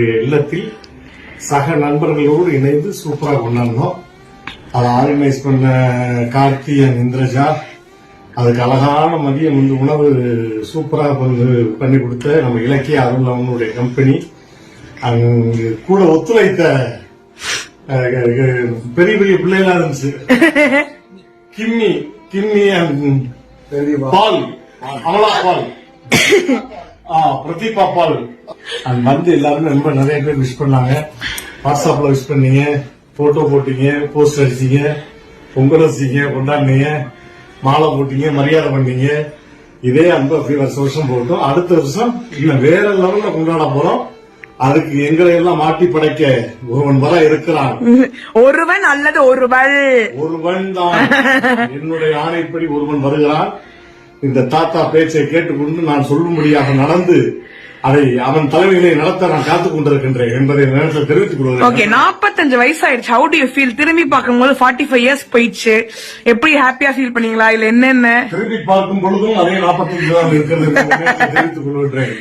இல்லத்தில் சக நண்பர்களோடு இணைந்து சூப்பரா கொண்டாடணும். அதை ஆர்கனைஸ் பண்ண கார்த்தி அண்ட் இந்திரஜா, அதுக்கு அழகான மதியம் உணவு சூப்பரா பண்ணி கொடுத்த நம்ம இலக்கிய அருள் அவனுடைய கம்பெனி, கூட ஒத்துழைத்த பெரிய பெரிய பிள்ளைகளா இருந்துச்சு. கிம்மி அண்ட் பால், அமலா பால், பிரதீபா பால் எல்லாருமே ரொம்ப நிறைய பேர் விஷ் பண்ணாங்க. வாட்ஸ்அப்ல விஷ் பண்ணீங்க, போட்டோ போட்டீங்க, போஸ்ட் அடிச்சீங்க, பொங்கல் வச்சீங்க, கொண்டாடினீங்க, மாலை போட்டீங்க, மரியாதை பண்ணீங்க. இதே அன்பு அப்படி வருஷம் போட்டோம். அடுத்த வருஷம் இன்னும் வேற லெவல்ல கொண்டாட போறோம். அதுக்கு எங்களை எல்லாம் மாட்டி படைக்க ஒருவன் வர இருக்கிறான். ஒருவன் அல்லது ஒருவன் தான். என்னுடைய ஆணைப்படி ஒருவன் வருகிறான். இந்த தாத்தா பேச்சை கேட்டுக்கொண்டு நான் சொல்லும்படியாக நடந்து அதை அவன் தலைமையிலே நடத்த நான் காத்துக் கொண்டிருக்கின்றேன் என்பதை நேரத்தில் தெரிவித்துக் கொள்கிறேன். ஓகே, 45 வயசாயிடுச்சு. How to you feel? திரும்பி பார்க்கும்போது 45 இயர்ஸ் போயிடுச்சு. எப்படி ஹாப்பியா ஃபீல் பண்ணீங்களா இல்ல என்னென்ன? திரும்பி பார்க்கும் பொழுதும் அதே 45 தான் இருக்கிறது தெரிவித்துக் கொள்கிறேன்.